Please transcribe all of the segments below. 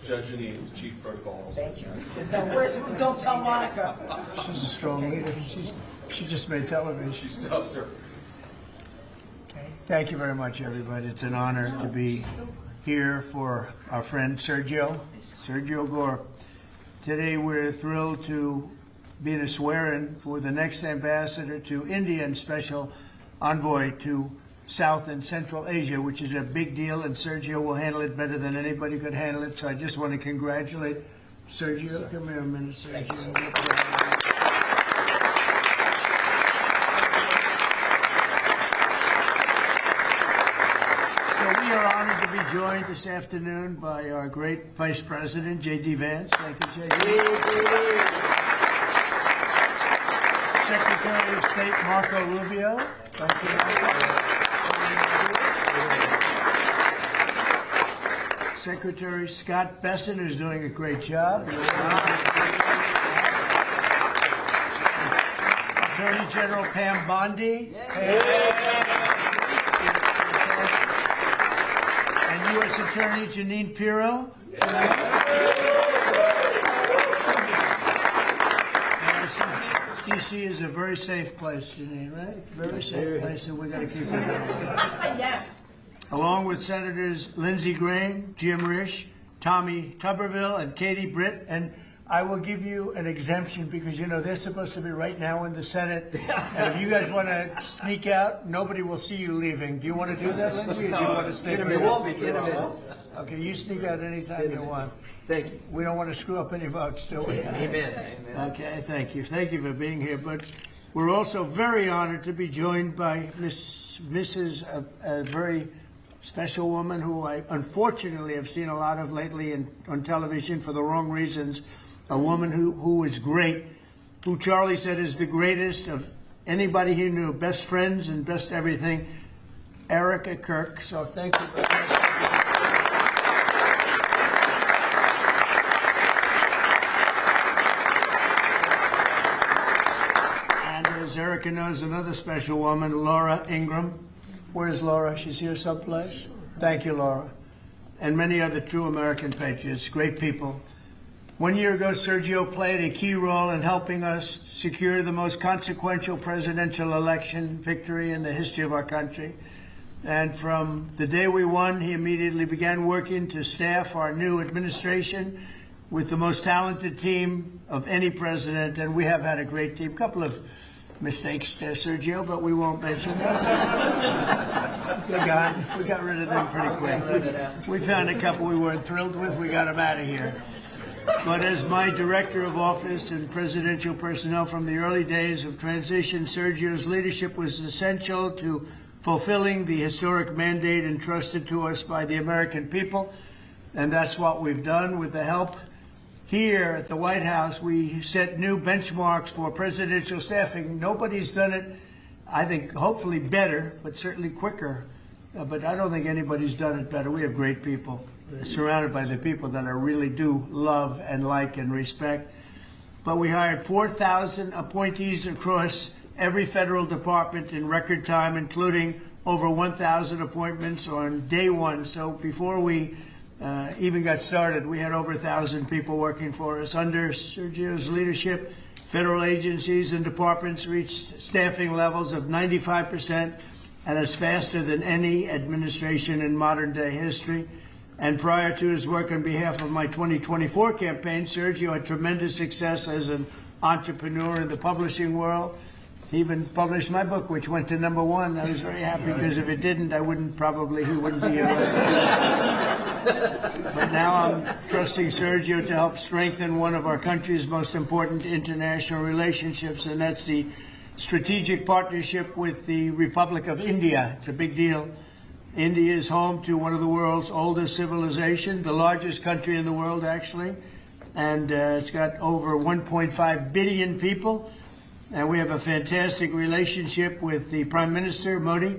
Judge Janine, Chief Protocol Officer. Thank you. Don't tell Monica. She's a strong leader. She just made television. She's tough, sir. Okay. Thank you very much, everybody. It's an honor to be here for our friend Sergio Gore. Today we're thrilled to be in a swear-in for the next ambassador to India and special envoy to South and Central Asia, which is a big deal, and Sergio will handle it better than anybody could handle it. So I just want to congratulate Sergio. Come here a minute, Sergio. So we are honored to be joined this afternoon by our great Vice President, J.D. Vance. Thank you, J.D. Secretary of State Marco Rubio. Thank you, Marco. Secretary Scott Bessent is doing a great job. Attorney General Pam Bondi. And U.S. Attorney Jeanine Pirro. D.C. is a very safe place, Jeanine, right? Very safe place, and we got to keep it going. Yes. Along with Senators Lindsey Graham, Jim Risch, Tommy Tuberville, and Katie Britt. And I will give you an exemption because, you know, they're supposed to be right now in the Senate. And if you guys want to sneak out, nobody will see you leaving. Do you want to do that, Lindsey, or do you want to stay here? Okay, you sneak out anytime you want. Thank you. We don't want to screw up any votes, do we? Amen. Okay, thank you. Thank you for being here. But we're also very honored to be joined by Mrs. a very special woman who I unfortunately have seen a lot of lately on television for the wrong reasons. A woman who is great, who Charlie said is the greatest of anybody he knew, best friends and best everything, Erica Kirk. So thank you very much. And as Erica knows, another special woman, Laura Ingraham. Where's Laura? She's here someplace. Thank you, Laura. And many other true American patriots, great people. 1 year ago, Sergio played a key role in helping us secure the most consequential presidential election victory in the history of our country. And from the day we won, he immediately began working to staff our new administration with the most talented team of any president. And we have had a great team. A couple of mistakes there, Sergio, but we won't mention that. They're gone. We got rid of them pretty quick. We found a couple we weren't thrilled with. We got them out of here. But as my director of office and presidential personnel from the early days of transition, Sergio's leadership was essential to fulfilling the historic mandate entrusted to us by the American people. And that's what we've done with the help. Here at the White House, we set new benchmarks for presidential staffing. Nobody's done it, I think, hopefully better, but certainly quicker. But I don't think anybody's done it better. We have great people, surrounded by the people that I really do love and like and respect. But we hired 4,000 appointees across every federal department in record time, including over 1,000 appointments on day one. So before we even got started, we had over 1,000 people working for us. Under Sergio's leadership, federal agencies and departments reached staffing levels of 95%, and that's faster than any administration in modern day history. And prior to his work on behalf of my 2024 campaign, Sergio had tremendous success as an entrepreneur in the publishing world. He even published my book, which went to #1. I was very happy because if it didn't, he wouldn't be here. But now I'm trusting Sergio to help strengthen one of our country's most important international relationships, and that's the strategic partnership with the Republic of India. It's a big deal. India is home to one of the world's oldest civilizations, the largest country in the world, actually, and it's got over 1.5 billion people. And we have a fantastic relationship with the Prime Minister, Modi,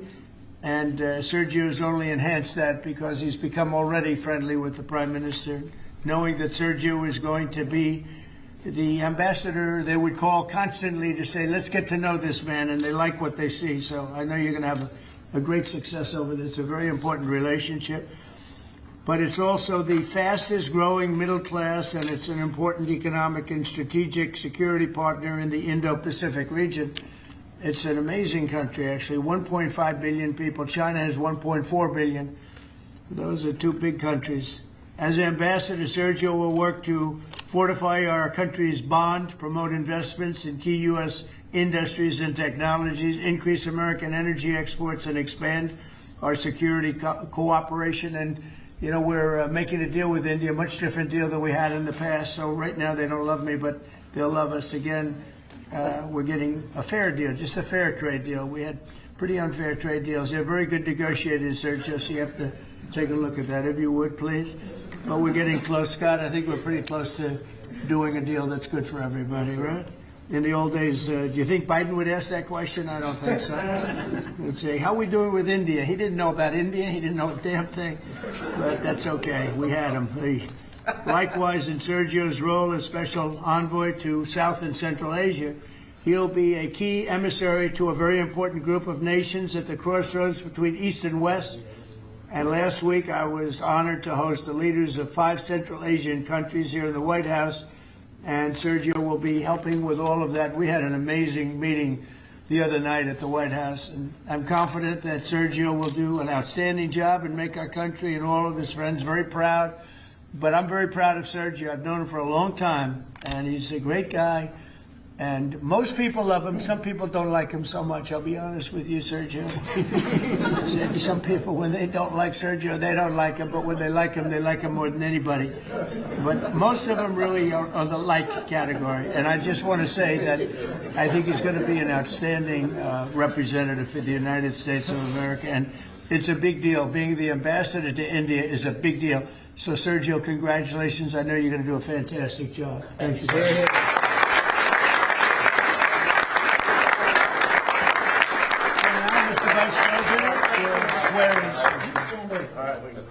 and Sergio has only enhanced that because he's become already friendly with the Prime Minister, knowing that Sergio is going to be the ambassador they would call constantly to say, let's get to know this man, and they like what they see. So I know you're going to have a great success over this. It's a very important relationship. but it's also the fastest growing middle class, and it's an important economic and strategic security partner in the Indo-Pacific region. It's an amazing country, actually. 1.5 billion people. China has 1.4 billion. Those are two big countries. As ambassador, Sergio will work to fortify our country's bond, promote investments in key U.S. industries and technologies, increase American energy exports, and expand our security cooperation. And, you know, we're making a deal with India, a much different deal than we had in the past. So right now they don't love me, but they'll love us again. We're getting a fair deal, just a fair trade deal. We had pretty unfair trade deals. They're very good negotiators, Sergio, so you have to take a look at that, if you would, please. But we're getting close, Scott. I think we're pretty close to doing a deal that's good for everybody, right? In the old days, do you think Biden would ask that question? I don't think so. He'd say, how are we doing with India? He didn't know about India. He didn't know a damn thing. But that's okay. We had him. Likewise, in Sergio's role as special envoy to South and Central Asia, he'll be a key emissary to a very important group of nations at the crossroads between East and West. And last week, I was honored to host the leaders of 5 Central Asian countries here in the White House, and Sergio will be helping with all of that. We had an amazing meeting the other night at the White House, and I'm confident that Sergio will do an outstanding job and make our country and all of his friends very proud. But I'm very proud of Sergio. I've known him for a long time, and he's a great guy. And most people love him. Some people don't like him so much. I'll be honest with you, Sergio. Some people, when they don't like Sergio, they don't like him. But when they like him more than anybody. But most of them really are the like category. And I just want to say that I think he's going to be an outstanding representative for the United States of America. And it's a big deal. Being the ambassador to India is a big deal. So, Sergio, congratulations. I know you're going to do a fantastic job. Thank you.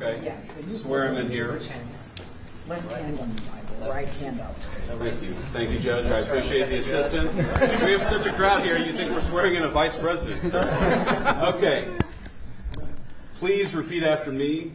Okay. Swear him in here. Left hand on the Bible, right hand out. Thank you. Thank you, Judge. I appreciate the assistance. We have such a crowd here, you think we're swearing in a vice president, sir. Okay. Please repeat after me.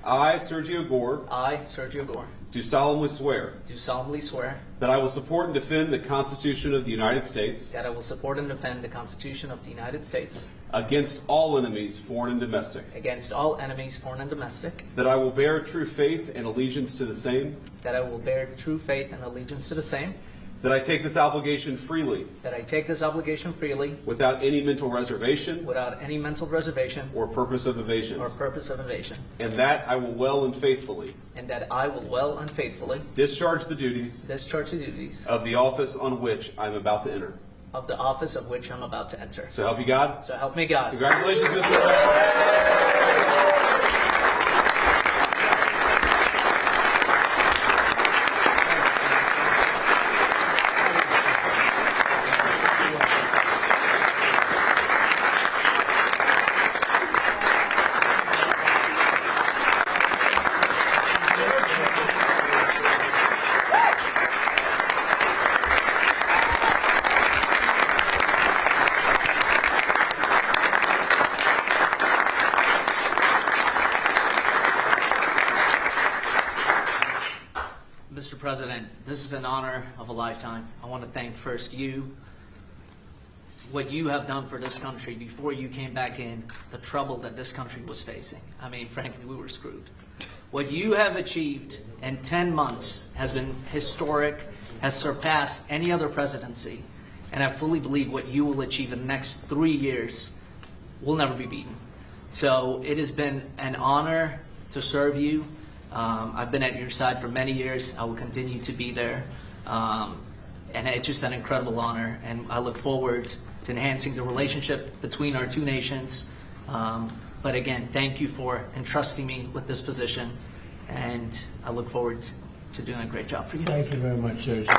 I, Sergio Gore, I, Sergio Gore, do solemnly swear do solemnly swear that I will support and defend the Constitution of the United States that I will support and defend the Constitution of the United States against all enemies, foreign and domestic, against all enemies, foreign and domestic, that I will bear true faith and allegiance to the same, that I will bear true faith and allegiance to the same, that I take this obligation freely, that I take this obligation freely, without any mental reservation without any mental reservation or purpose of evasion, or purpose of evasion, and that I will well and faithfully and that I will well and faithfully discharge the duties discharge the duties of the office on which I am about to enter. of the office of which I'm about to enter. So help you God. So help me God. Congratulations, Mr. President. Mr. President, this is an honor of a lifetime. I want to thank first you, what you have done for this country before you came back in, the trouble that this country was facing. I mean, frankly, we were screwed. What you have achieved in 10 months has been historic, has surpassed any other presidency, and I fully believe what you will achieve in the next 3 years will never be beaten. So it has been an honor to serve you. I've been at your side for many years. I will continue to be there. And it's just an incredible honor. And I look forward to enhancing the relationship between our two nations. But again, thank you for entrusting me with this position. And I look forward to doing a great job for you. Thank you very much, Sergio.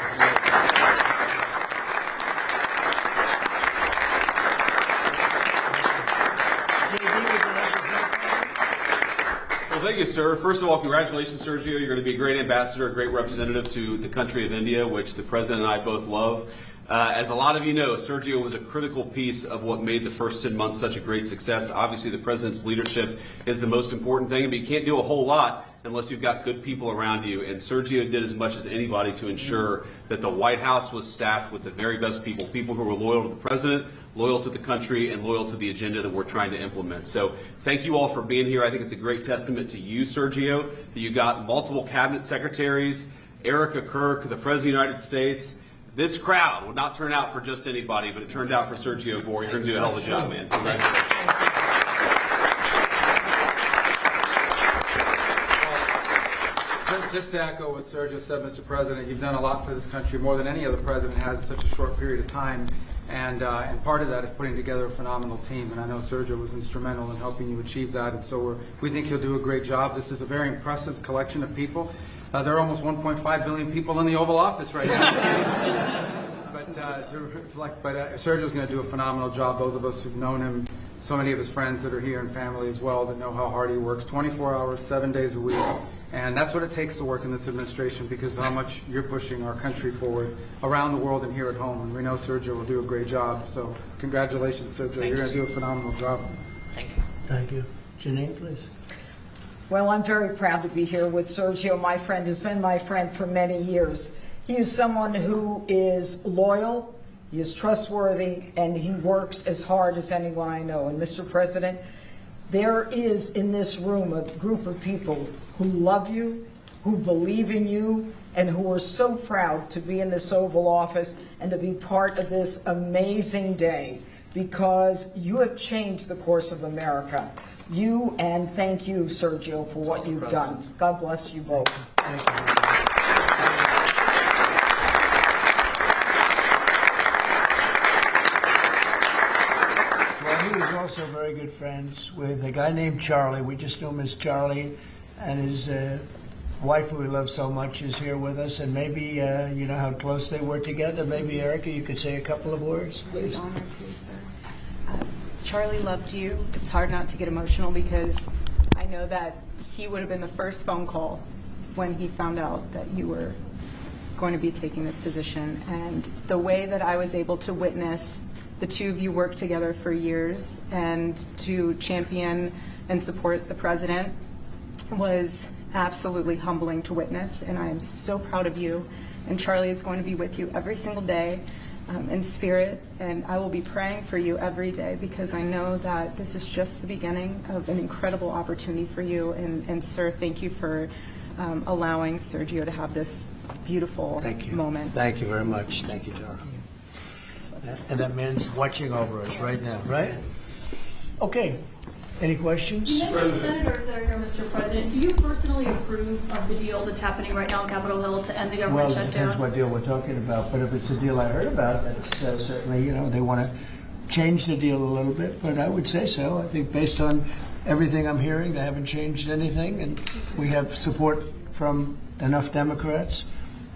Thank you, sir. First of all, congratulations, Sergio. You're going to be a great ambassador, a great representative to the country of India, which the President and I both love. As a lot of you know, Sergio was a critical piece of what made the first 10 months such a great success. Obviously, the president's leadership is the most important thing, but you can't do a whole lot unless you've got good people around you. And Sergio did as much as anybody to ensure that the White House was staffed with the very best people, people who were loyal to the president, loyal to the country, and loyal to the agenda that we're trying to implement. So thank you all for being here. I think it's a great testament to you, Sergio, that you got multiple cabinet secretaries, Erica Kirk, the President of the United States. This crowd will not turn out for just anybody, but it turned out for Sergio Gore. You're going to do a hell of a job, man. Congratulations. Just to echo what Sergio said, Mr. President, you've done a lot for this country, more than any other president has in such a short period of time. And part of that is putting together a phenomenal team. And I know Sergio was instrumental in helping you achieve that. And so we think he'll do a great job. This is a very impressive collection of people. There are almost 1.5 billion people in the Oval Office right now. But Sergio's going to do a phenomenal job. Those of us who've known him, so many of his friends that are here and family as well, that know how hard he works, 24 hours, 7 days a week. And that's what it takes to work in this administration, because of how much you're pushing our country forward around the world and here at home. And we know Sergio will do a great job. So congratulations, Sergio. You're going to do a phenomenal job. Thank you. Thank you. Janine, please. Well, I'm very proud to be here with Sergio, my friend, who's been my friend for many years. He is someone who is loyal, he is trustworthy, and he works as hard as anyone I know. And Mr. President, there is in this room a group of people who love you, who believe in you, and who are so proud to be in this Oval Office and to be part of this amazing day, because you have changed the course of America. You, and thank you, Sergio, for what you've done. God bless you both. Thank you. He was also very good friends with a guy named Charlie. We just knew him as Charlie, and his wife, who we love so much, is here with us. And maybe you know how close they were together. Maybe, Erica, you could say a couple of words, please. Honor to, sir. Charlie loved you. It's hard not to get emotional because I know that he would have been the first phone call when he found out that you were going to be taking this position. And the way that I was able to witness the two of you work together for years and to champion and support the president was absolutely humbling to witness. And I am so proud of you. And Charlie is going to be with you every single day in spirit. And I will be praying for you every day because I know that this is just the beginning of an incredible opportunity for you. And sir, thank you for allowing Sergio to have this beautiful moment. Thank you very much. Thank you, Charlie. And that man's watching over us right now, right? Okay. Any questions? You mentioned senators that are here, Mr. President. Do you personally approve of the deal that's happening right now on Capitol Hill to end the government Well, it depends shutdown? what deal we're talking about. But if it's a deal I heard about, that's certainly, you know, they want to change the deal a little bit. But I would say so. I think based on everything I'm hearing, they haven't changed anything. And we have support from enough Democrats.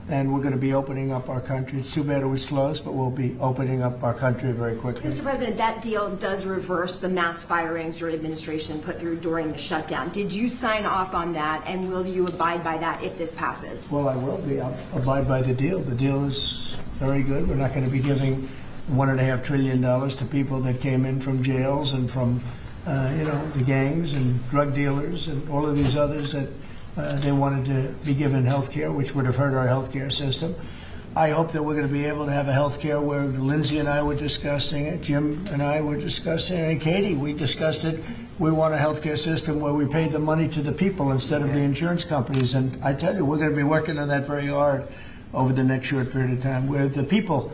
And we're going to be opening up our country. It's too bad it was closed, but we'll be opening up our country very quickly. Mr. President, that deal does reverse the mass firings your administration put through during the shutdown. Did you sign off on that, and will you abide by that if this passes? Well, I will be. I'll abide by the deal. The deal is very good. We're not going to be giving $1.5 trillion to people that came in from jails and from, you know, the gangs and drug dealers and all of these others that they wanted to be given health care, which would have hurt our health care system. I hope that we're going to be able to have a health care where Lindsay and I were discussing it, Jim and I were discussing it, and Katie, we discussed it. We want a health care system where we pay the money to the people instead of the insurance companies. And I tell you, we're going to be working on that very hard over the next short period of time, where the people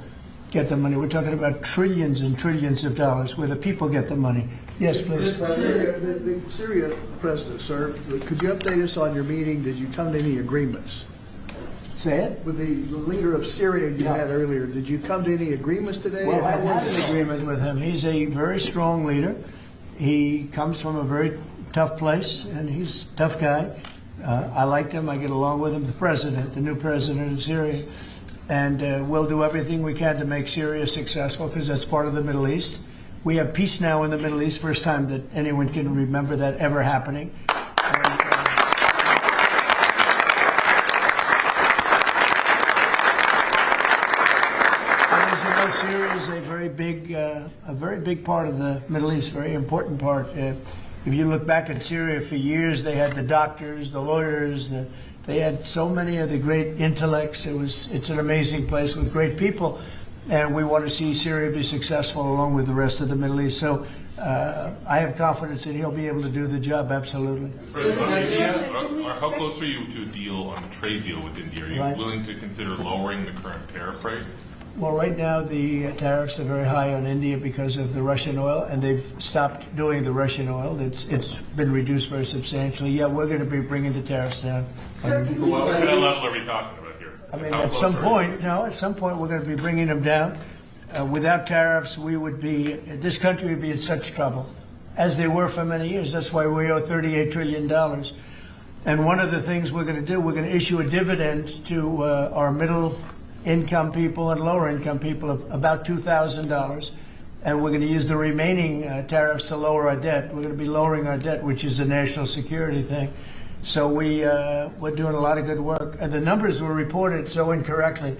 get the money. We're talking about trillions and trillions of dollars where the people get the money. Yes, please. The Syria president, sir, could you update us on your meeting? Did you come to any agreements? Say it. With the leader of Syria you had earlier, did you come to any agreements today? Well, I've had an agreement with him. He's a very strong leader. He comes from a very tough place, and he's a tough guy. I liked him. I get along with him. The president, the new president of Syria. And we'll do everything we can to make Syria successful because that's part of the Middle East. We have peace now in the Middle East, first time that anyone can remember that ever happening. And, very big part of the Middle East, very important part. If you look back at Syria, for years they had the doctors, the lawyers, they had so many of the great intellects. It's an amazing place with great people, and we want to see Syria be successful along with the rest of the Middle East. So I have confidence that he'll be able to do the job, absolutely. How close are you to a deal on a trade deal with India? Are you Right. willing to consider lowering the current tariff rate? Well, right now the tariffs are very high on India because of the Russian oil, and they've stopped doing the Russian oil. It's been reduced very substantially. Yeah, we're going to be bringing the tariffs down. What kind of level are we talking about here? I mean, How at close some are you? point, at some point we're going to be bringing them down. Without tariffs, this country would be in such trouble, as they were for many years. That's why we owe $38 trillion. And one of the things we're going to do, we're going to issue a dividend to our middle income people and lower income people of about $2,000. And we're going to use the remaining tariffs to lower our debt. We're going to be lowering our debt, which is a national security thing. So we're doing a lot of good work. And the numbers were reported so incorrectly.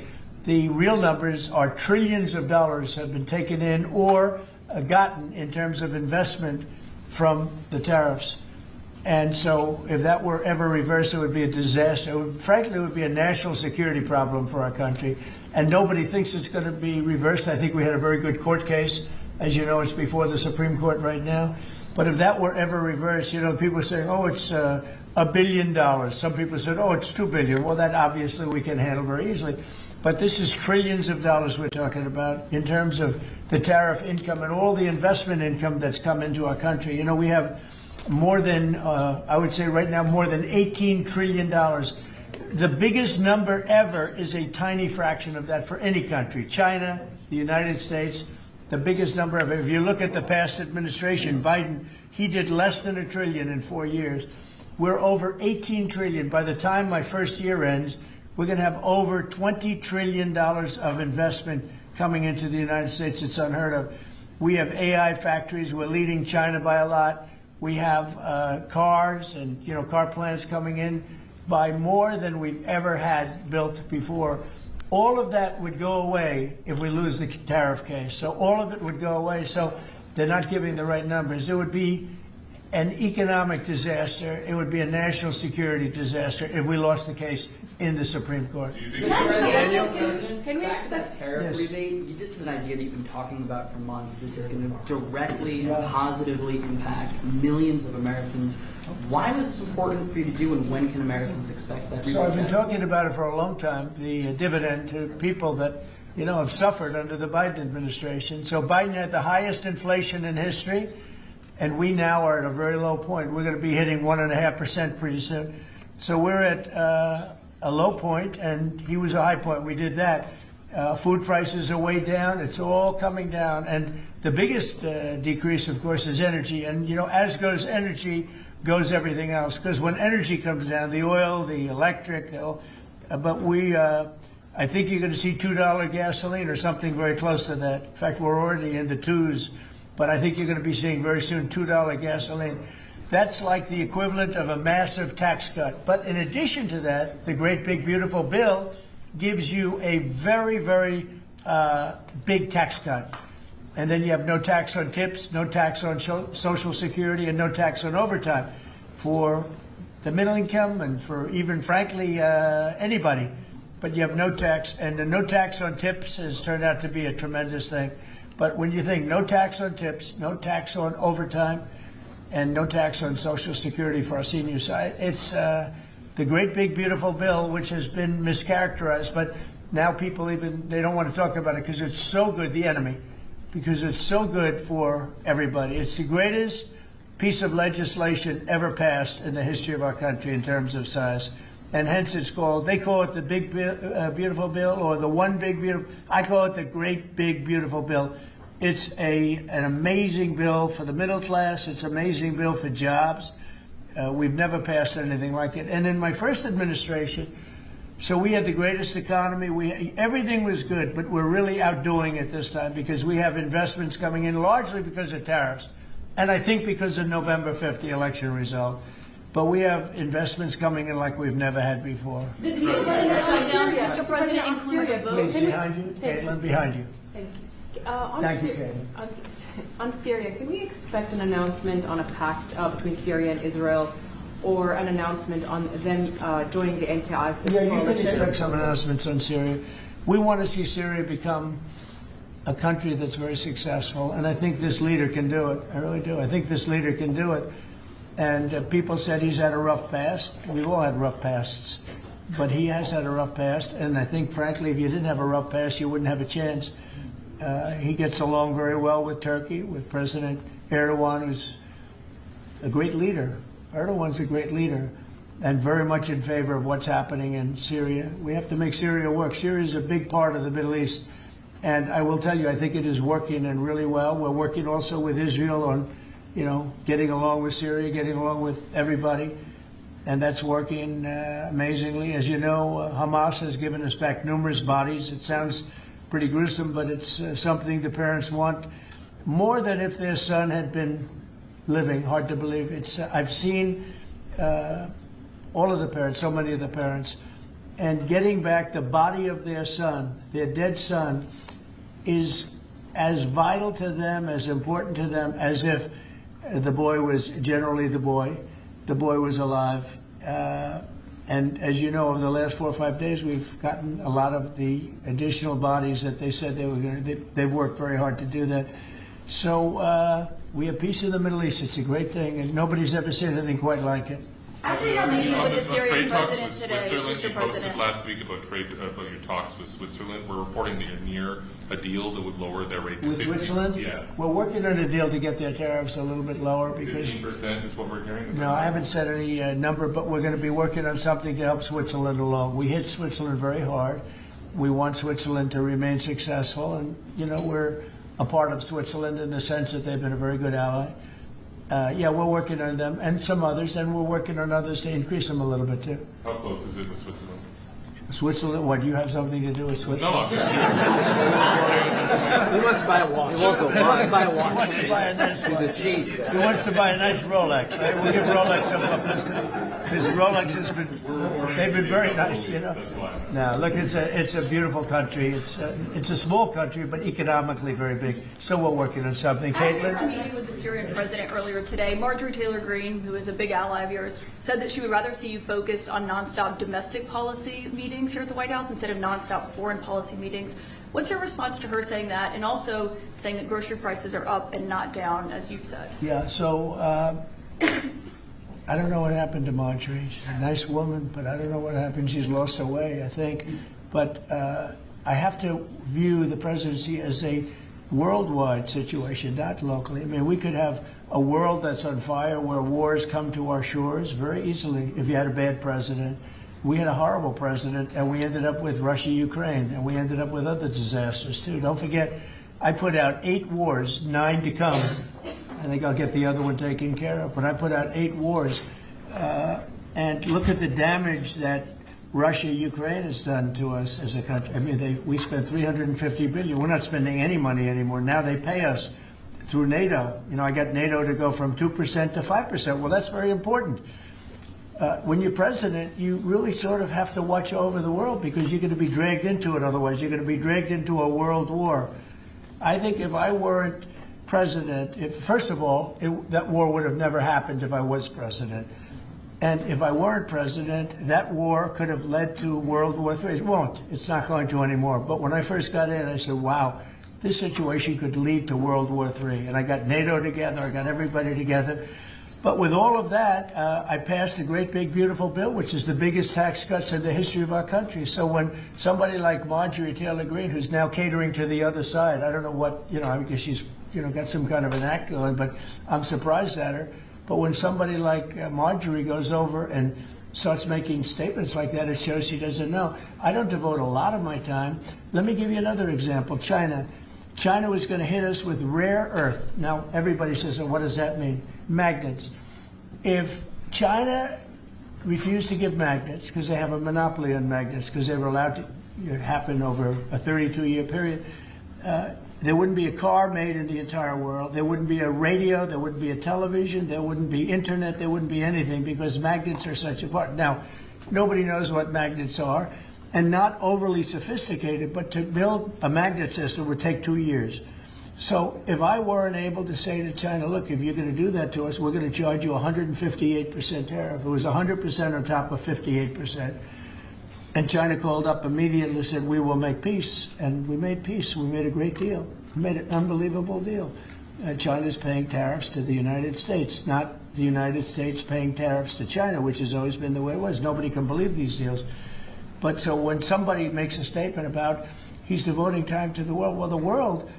The real numbers are trillions of dollars have been taken in or gotten in terms of investment from the tariffs. And so if that were ever reversed, it would be a disaster. Frankly, it would be a national security problem for our country. And nobody thinks it's going to be reversed. I think we had a very good court case. As you know, it's before the Supreme Court right now. But if that were ever reversed, people are saying, oh, it's $1 billion. Some people said, oh, it's $2 billion. Well, that obviously we can handle very easily. But this is trillions of dollars we're talking about in terms of the tariff income and all the investment income that's come into our country. We have more than, I would say right now, more than $18 trillion. The biggest number ever is a tiny fraction of that for any country. China, the United States, the biggest number ever. If you look at the past administration, Biden, he did less than $1 trillion in 4 years. We're over 18 trillion. By the time my first year ends, we're going to have over $20 trillion of investment coming into the United States. It's unheard of. We have AI factories. We're leading China by a lot. We have cars and car plants coming in by more than we've ever had built before. All of that would go away if we lose the tariff case. So all of it would go away. So they're not giving the right numbers. It would be an economic disaster. It would be a national security disaster if we lost the case in the Supreme Court. Can we expect tariff Yes. rebate? This is an idea that you've been talking about for months. This is going to directly and positively impact millions of Americans. Why was this important for you to do, and when can Americans expect that rebate? So I've been talking about it for a long time, the dividend to people that, have suffered under the Biden administration. So Biden had the highest inflation in history, and we now are at a very low point. We're going to be hitting 1.5% pretty soon. So we're at a low point, and he was a high point. We did that. Food prices are way down. It's all coming down. And the biggest decrease, of course, is energy. And, as goes energy, goes everything else. Because when energy comes down, the oil, the electric, I think you're going to see $2 gasoline or something very close to that. In fact, we're already in the twos. But I think you're going to be seeing very soon $2 gasoline. That's like the equivalent of a massive tax cut. But in addition to that, the great big beautiful bill gives you a very, very big tax cut. And then you have no tax on tips, no tax on Social Security, and no tax on overtime for the middle income and for even, frankly, anybody. But you have no tax, and the no tax on tips has turned out to be a tremendous thing. But when you think no tax on tips, no tax on overtime, and no tax on Social Security for our seniors, it's the great big beautiful bill, which has been mischaracterized. But now people they don't want to talk about it because it's so good, the enemy, because it's so good for everybody. It's the greatest piece of legislation ever passed in the history of our country in terms of size. And hence they call it the big beautiful bill, or the one big beautiful. I call it the great big beautiful bill. It's an amazing bill for the middle class. It's an amazing bill for jobs. We've never passed anything like it. And in my first administration, so we had the greatest economy. Everything was good, but we're really outdoing it this time because we have investments coming in largely because of tariffs. And I think because of November 5th, the election result. But we have investments coming in like we've never had before. The deal that shut down, Mr. President, includes a vote. Behind you, Caitlin, behind you. Thank you. Thank you, Katie. On Syria, can we expect an announcement on a pact between Syria and Israel, or an announcement on them joining the anti-ISIS Yeah, you can coalition? expect some announcements on Syria. We want to see Syria become a country that's very successful, and I think this leader can do it. I really do. I think this leader can do it. And people said he's had a rough past. We've all had rough pasts. But he has had a rough past, and I think, frankly, if you didn't have a rough past, you wouldn't have a chance. He gets along very well with Turkey, with President Erdogan, who's a great leader. Erdogan's a great leader, and very much in favor of what's happening in Syria. We have to make Syria work. Syria is a big part of the Middle East, and I will tell you, I think it is working and really well. We're working also with Israel on, getting along with Syria, getting along with everybody. And that's working amazingly. As you know, Hamas has given us back numerous bodies. It sounds pretty gruesome, but it's something the parents want more than if their son had been living. Hard to believe. I've seen all of the parents, so many of the parents, and getting back the body of their son, their dead son, is as vital to them, as important to them, as if the boy was generally the boy. The boy was alive. And as you know, over the last 4 or 5 days, we've gotten a lot of the additional bodies that they said they were going to. They've worked very hard to do that. So we have peace in the Middle East. It's a great thing, and nobody's ever seen anything quite like it. Actually, I'm meeting with the Syrian trade talks president with today, Switzerland. Mr. You posted President. last week about your talks with Switzerland. We're reporting that you're near a deal that would lower their rate to With 50%. Switzerland? Yeah. We're working on a deal to get their tariffs a little bit lower because. 15% is what we're hearing. Is No, that I haven't said any number, but we're going to be working on something to help Switzerland along. We hit Switzerland very hard. We want Switzerland to remain successful, and we're a part of Switzerland in the sense that they've been a very good ally. Yeah, we're working on them and some others, and we're working on others to increase them a little bit too. How close is it with Switzerland? Switzerland? What? You have something to do with No, Switzerland? I'm just curious. He wants to buy a watch. He wants to buy a watch. He wants to buy a nice watch. He's a cheese. He wants to buy a nice Rolex. Right? We'll give Rolex some publicity. This Rolex has they've been very nice, No, look, it's a beautiful country. It's a small country, but economically very big. So we're working on something. After a Caitlin? meeting with the Syrian president earlier today, Marjorie Taylor Greene, who is a big ally of yours, said that she would rather see you focused on nonstop domestic policy meetings here at the White House instead of nonstop foreign policy meetings. What's your response to her saying that, and also saying that grocery prices are up and not down, as you've said? Yeah, so I don't know what happened to Marjorie. She's a nice woman, but I don't know what happened. She's lost her way, I think. But I have to view the presidency as a worldwide situation, not locally. I mean, we could have a world that's on fire where wars come to our shores very easily if you had a bad president. We had a horrible president, and we ended up with Russia-Ukraine, and we ended up with other disasters, too. Don't forget, I put out 8 wars, 9 to come. I think I'll get the other one taken care of. But I put out 8 wars, and look at the damage that Russia-Ukraine has done to us as a country. I mean, we spent $350 billion. We're not spending any money anymore. Now they pay us through NATO. I got NATO to go from 2% to 5%. Well, that's very important. When you're president, you really sort of have to watch over the world because you're going to be dragged into it. Otherwise, you're going to be dragged into a world war. I think if I weren't president, first of all, that war would have never happened if I was president. And if I weren't president, that war could have led to World War III. It won't. It's not going to anymore. But when I first got in, I said, wow, this situation could lead to World War III. And I got NATO together. I got everybody together. But with all of that, I passed a great, big, beautiful bill, which is the biggest tax cuts in the history of our country. So when somebody like Marjorie Taylor Greene, who's now catering to the other side, I don't know what, I guess she's, got some kind of an act going, but I'm surprised at her. But when somebody like Marjorie goes over and starts making statements like that, it shows she doesn't know. I don't devote a lot of my time. Let me give you another example. China. China was going to hit us with rare earth. Now, everybody says, well, what does that mean? Magnets. If China refused to give magnets, because they have a monopoly on magnets, because they were allowed to happen over a 32-year period, there wouldn't be a car made in the entire world. There wouldn't be a radio. There wouldn't be a television. There wouldn't be internet. There wouldn't be anything because magnets are such a part. Now, nobody knows what magnets are. and not overly sophisticated, but to build a magnet system would take 2 years. So if I weren't able to say to China, look, if you're going to do that to us, we're going to charge you 158% tariff. It was 100% on top of 58%. And China called up immediately and said, we will make peace. And we made peace. We made a great deal. We made an unbelievable deal. China's paying tariffs to the United States, not the United States paying tariffs to China, which has always been the way it was. Nobody can believe these deals. But so when somebody makes a statement about he's devoting time to the world, well, the world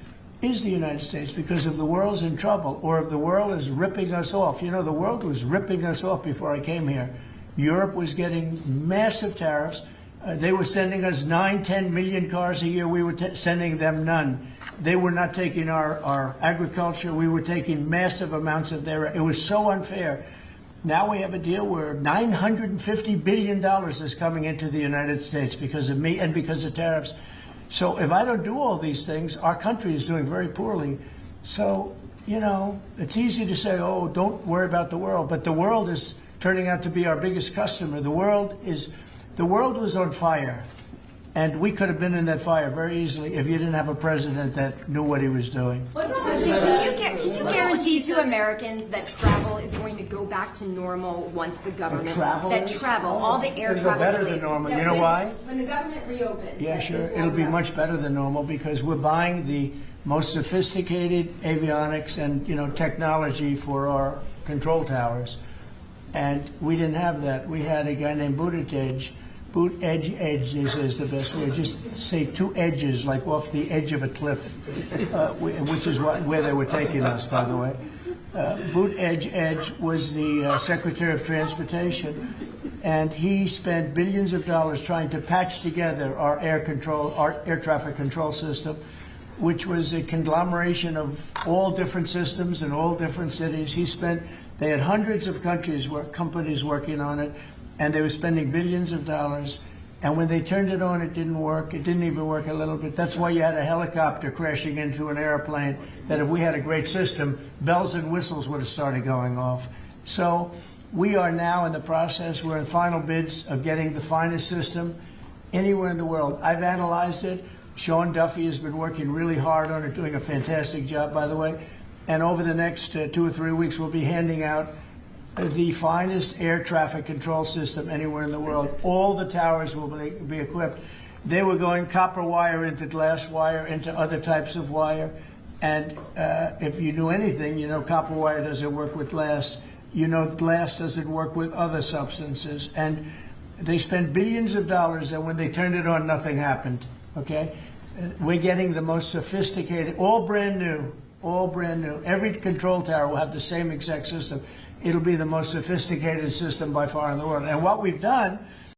is the United States, because if the world's in trouble or if the world is ripping us off, you know, the world was ripping us off before I came here. Europe was getting massive tariffs. They were sending us 9-10 million cars a year. We were sending them none. They were not taking our agriculture. We were taking massive amounts of their. It was so unfair. Now we have a deal where $950 billion is coming into the United States because of me and because of tariffs. So if I don't do all these things, our country is doing very poorly. So, you know, it's easy to say, oh, don't worry about the world. But the world is turning out to be our biggest customer. The world was on fire. And we could have been in that fire very easily if you didn't have a president that knew what he was doing. Can you guarantee to Americans that travel is going to go back to normal once the government all the air travel better than normal. You know why? When the government reopens. Yeah, sure. It'll be much better than normal because we're buying the most sophisticated avionics and, you know, technology for our control towers. And we didn't have that. We had a guy named Buttigieg. Edge is the best way. Just say 2 edges, like off the edge of a cliff, which is where they were taking us, by the way. Buttigieg was the Secretary of Transportation, and he spent billions of dollars trying to patch together our air traffic control system, which was a conglomeration of all different systems in all different cities. They had hundreds of companies working on it. And they were spending billions of dollars. And when they turned it on, it didn't work. It didn't even work a little bit. That's why you had a helicopter crashing into an airplane, that if we had a great system, bells and whistles would have started going off. So we are now in the process. We're in final bids of getting the finest system anywhere in the world. I've analyzed it. Sean Duffy has been working really hard on it, doing a fantastic job, by the way. And over the next 2 or 3 weeks, we'll be handing out the finest air traffic control system anywhere in the world. All the towers will be equipped. They were going copper wire into glass wire into other types of wire. And if you knew anything, you know copper wire doesn't work with glass. You know glass doesn't work with other substances. And they spent billions of dollars, and when they turned it on, nothing happened. Okay? We're getting the most sophisticated, all brand new. All brand new. Every control tower will have the same exact system. It'll be the most sophisticated system by far in the world. And what we've done